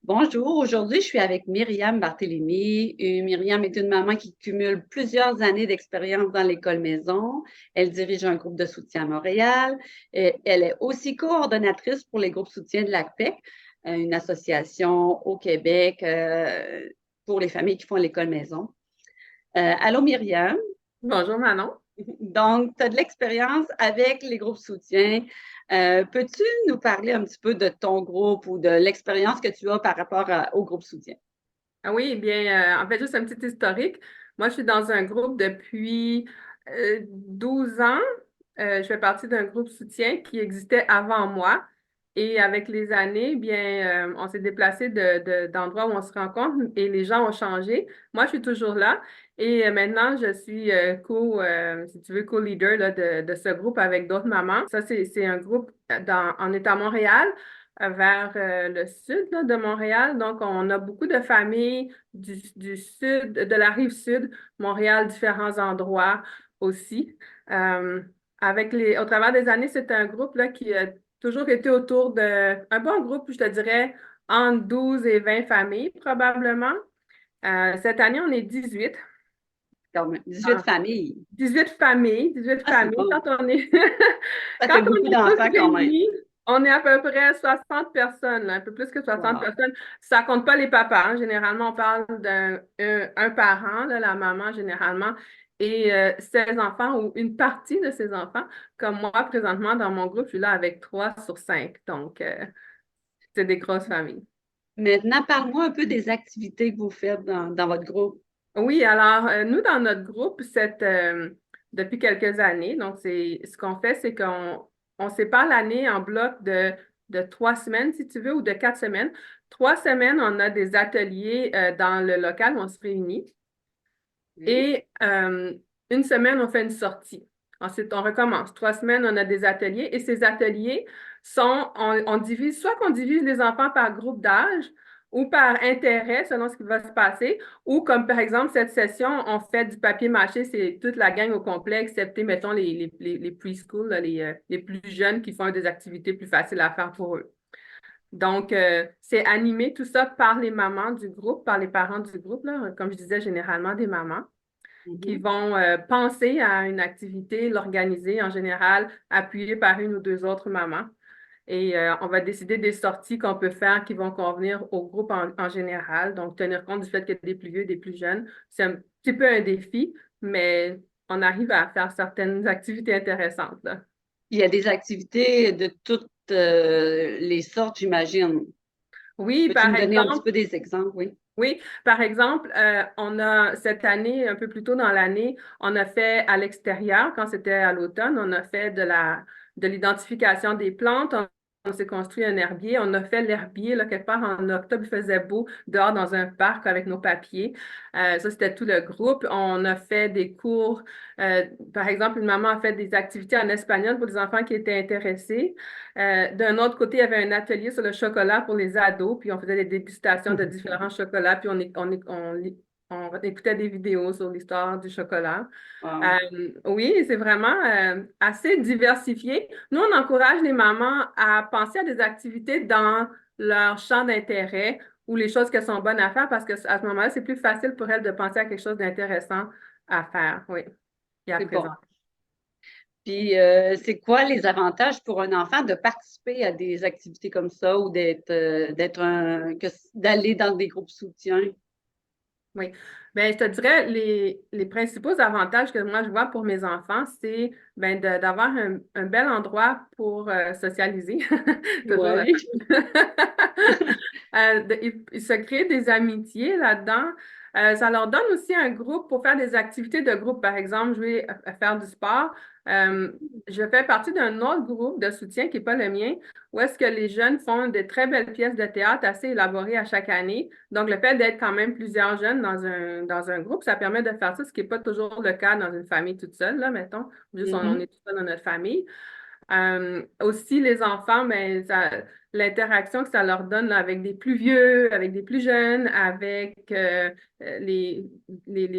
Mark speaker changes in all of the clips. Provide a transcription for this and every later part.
Speaker 1: Bonjour, aujourd'hui je suis avec Myriam Barthélémy. Myriam est une maman qui cumule plusieurs années d'expérience dans l'école maison. Elle dirige un groupe de soutien à Montréal. Et elle est aussi coordonnatrice pour les groupes soutien de l'ACPEC, une association au Québec pour les familles qui font l'école maison. Allô Myriam,
Speaker 2: Bonjour Manon.
Speaker 1: donc tu as de l'expérience avec les groupes soutien. Peux-tu nous parler un petit peu de ton groupe ou de l'expérience que tu as par rapport au groupe soutien?
Speaker 2: Ah oui, eh bien, en fait, juste un petit historique. Moi, je suis dans un groupe depuis 12 ans. Je fais partie d'un groupe soutien qui existait avant moi. Et avec les années, bien, on s'est déplacé d'endroits où on se rencontre et les gens ont changé. Moi, je suis toujours là. Et maintenant, je suis si tu veux, co-leader là, de ce groupe avec d'autres mamans. Ça, c'est un groupe en État Montréal vers le sud là, de Montréal. Donc, on a beaucoup de familles du sud, de la rive sud, Montréal, différents endroits aussi. Euh, au travers des années, c'est un groupe là, qui a toujours été autour un bon groupe, je te dirais, entre 12 et 20 familles probablement. Cette année, on est 18.
Speaker 1: Comme 18
Speaker 2: Ah,
Speaker 1: familles.
Speaker 2: 18 familles, 18
Speaker 1: Ah, c'est
Speaker 2: familles.
Speaker 1: bon. Ça
Speaker 2: Quand
Speaker 1: fait
Speaker 2: on
Speaker 1: beaucoup
Speaker 2: est tous
Speaker 1: d'enfants quand même.
Speaker 2: réunis, on est à peu près 60 personnes, là, un peu plus que 60
Speaker 1: Wow.
Speaker 2: personnes. Ça compte pas les papas, hein. Généralement, on parle d'un parent, là, la maman généralement, et ses enfants ou une partie de ses enfants. Comme moi, présentement, dans mon groupe, je suis là avec 3 sur 5. Donc, c'est des grosses familles.
Speaker 1: Maintenant, parle-moi un peu des activités que vous faites dans votre groupe.
Speaker 2: Oui, alors nous, dans notre groupe, depuis quelques années, donc ce qu'on fait, c'est qu'on sépare l'année en blocs de 3 semaines, si tu veux, ou de 4 semaines. 3 semaines, on a des ateliers dans le local où on se réunit.
Speaker 1: Oui.
Speaker 2: Et une semaine, on fait une sortie. Ensuite, on recommence. 3 semaines, on a des ateliers. Et ces ateliers on divise, soit qu'on divise les enfants par groupe d'âge ou par intérêt, selon ce qui va se passer, ou comme par exemple, cette session, on fait du papier mâché, c'est toute la gang au complet, excepté, mettons, les preschool, là, les plus jeunes qui font des activités plus faciles à faire pour eux. Donc, c'est animé tout ça par les mamans du groupe, par les parents du groupe, là, comme je disais, généralement des mamans qui
Speaker 1: Mhm.
Speaker 2: vont penser à une activité, l'organiser en général, appuyée par une ou deux autres mamans. Et on va décider des sorties qu'on peut faire qui vont convenir au groupe en général. Donc, tenir compte du fait qu'il y a des plus vieux, des plus jeunes. C'est un petit peu un défi, mais on arrive à faire certaines activités intéressantes, là.
Speaker 1: Il y a des activités de toutes les sortes, j'imagine.
Speaker 2: Oui,
Speaker 1: Peux-tu
Speaker 2: par
Speaker 1: me donner un petit
Speaker 2: exemple,
Speaker 1: peu des exemples? Oui.
Speaker 2: Oui, par exemple, on a cette année, un peu plus tôt dans l'année, on a fait à l'extérieur, quand c'était à l'automne, on a fait de l'identification des plantes. On s'est construit un herbier. On a fait l'herbier, là, quelque part en octobre, il faisait beau, dehors dans un parc avec nos papiers. Ça, c'était tout le groupe. On a fait des cours. euh, Par exemple, une maman a fait des activités en espagnol pour les enfants qui étaient intéressés. D'un autre côté, il y avait un atelier sur le chocolat pour les ados, puis on faisait des dégustations de différents chocolats, puis on écoutait des vidéos sur l'histoire du chocolat.
Speaker 1: Wow.
Speaker 2: Oui, c'est vraiment assez diversifié. Nous, on encourage les mamans à penser à des activités dans leur champ d'intérêt ou les choses qu'elles sont bonnes à faire parce que à ce moment-là, c'est plus facile pour elles de penser à quelque chose d'intéressant à faire, oui, et à
Speaker 1: C'est bon.
Speaker 2: présent.
Speaker 1: Puis, c'est quoi les avantages pour un enfant de participer à des activités comme ça ou d'aller dans des groupes soutien?
Speaker 2: Oui. Ben, je te dirais, les principaux avantages que moi je vois pour mes enfants, c'est ben, d'avoir un bel endroit pour socialiser. Toujours le
Speaker 1: Oui.
Speaker 2: ils se créent des amitiés là-dedans. Ça leur donne aussi un groupe pour faire des activités de groupe. Par exemple, jouer à faire du sport. Euh, je fais partie d'un autre groupe de soutien qui n'est pas le mien, où est-ce que les jeunes font de très belles pièces de théâtre assez élaborées à chaque année. Donc, le fait d'être quand même plusieurs jeunes dans un groupe, ça permet de faire ça, ce qui n'est pas toujours le cas dans une famille toute seule, là, mettons. Juste, on
Speaker 1: Mhm.
Speaker 2: est tout seul dans notre famille. Aussi, les enfants, ben, l'interaction que ça leur donne là, avec des plus vieux, avec des plus jeunes, avec les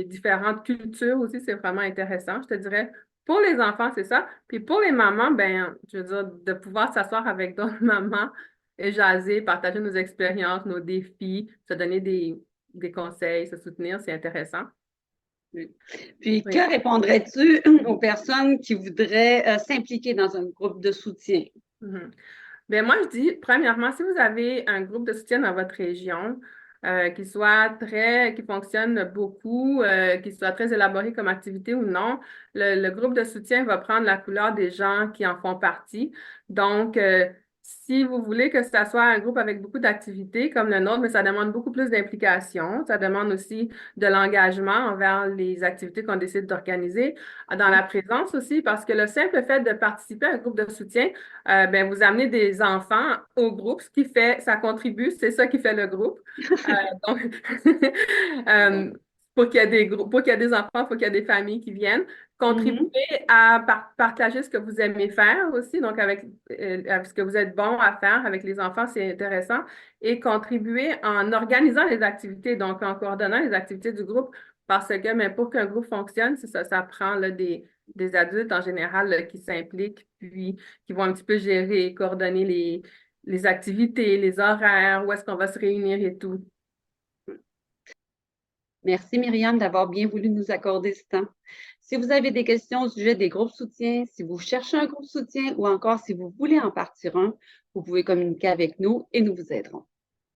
Speaker 2: différentes cultures aussi, c'est vraiment intéressant, je te dirais. Pour les enfants, c'est ça. Puis pour les mamans, ben, je veux dire, de pouvoir s'asseoir avec d'autres mamans, et jaser, partager nos expériences, nos défis, se donner des conseils, se soutenir, c'est intéressant.
Speaker 1: Oui. Puis,
Speaker 2: Oui.
Speaker 1: que répondrais-tu aux personnes qui voudraient s'impliquer dans un groupe de soutien?
Speaker 2: Mhm. Ben moi, je dis, premièrement, si vous avez un groupe de soutien dans votre région, qui fonctionne beaucoup, qui soit très élaboré comme activité ou non, le groupe de soutien va prendre la couleur des gens qui en font partie. Donc, si vous voulez que ça soit un groupe avec beaucoup d'activités comme le nôtre, mais ça demande beaucoup plus d'implication, ça demande aussi de l'engagement envers les activités qu'on décide d'organiser, dans la présence aussi, parce que le simple fait de participer à un groupe de soutien, ben, vous amenez des enfants au groupe, ce qui fait, ça contribue, c'est ça qui fait le groupe. Donc,
Speaker 1: Bon.
Speaker 2: pour qu'il y ait pour qu'il y ait des enfants, il faut qu'il y ait des familles qui viennent. Contribuer
Speaker 1: Mhm.
Speaker 2: à partager ce que vous aimez faire aussi, donc avec ce que vous êtes bon à faire avec les enfants, c'est intéressant. Et contribuer en organisant les activités, donc en coordonnant les activités du groupe, parce que mais pour qu'un groupe fonctionne, c'est ça, ça prend là, des adultes en général là, qui s'impliquent, puis qui vont un petit peu gérer, coordonner les activités, les horaires, où est-ce qu'on va se réunir et tout.
Speaker 1: Merci Myriam d'avoir bien voulu nous accorder ce temps. Si vous avez des questions au sujet des groupes soutien, si vous cherchez un groupe soutien ou encore si vous voulez en partir un, vous pouvez communiquer avec nous et nous vous aiderons.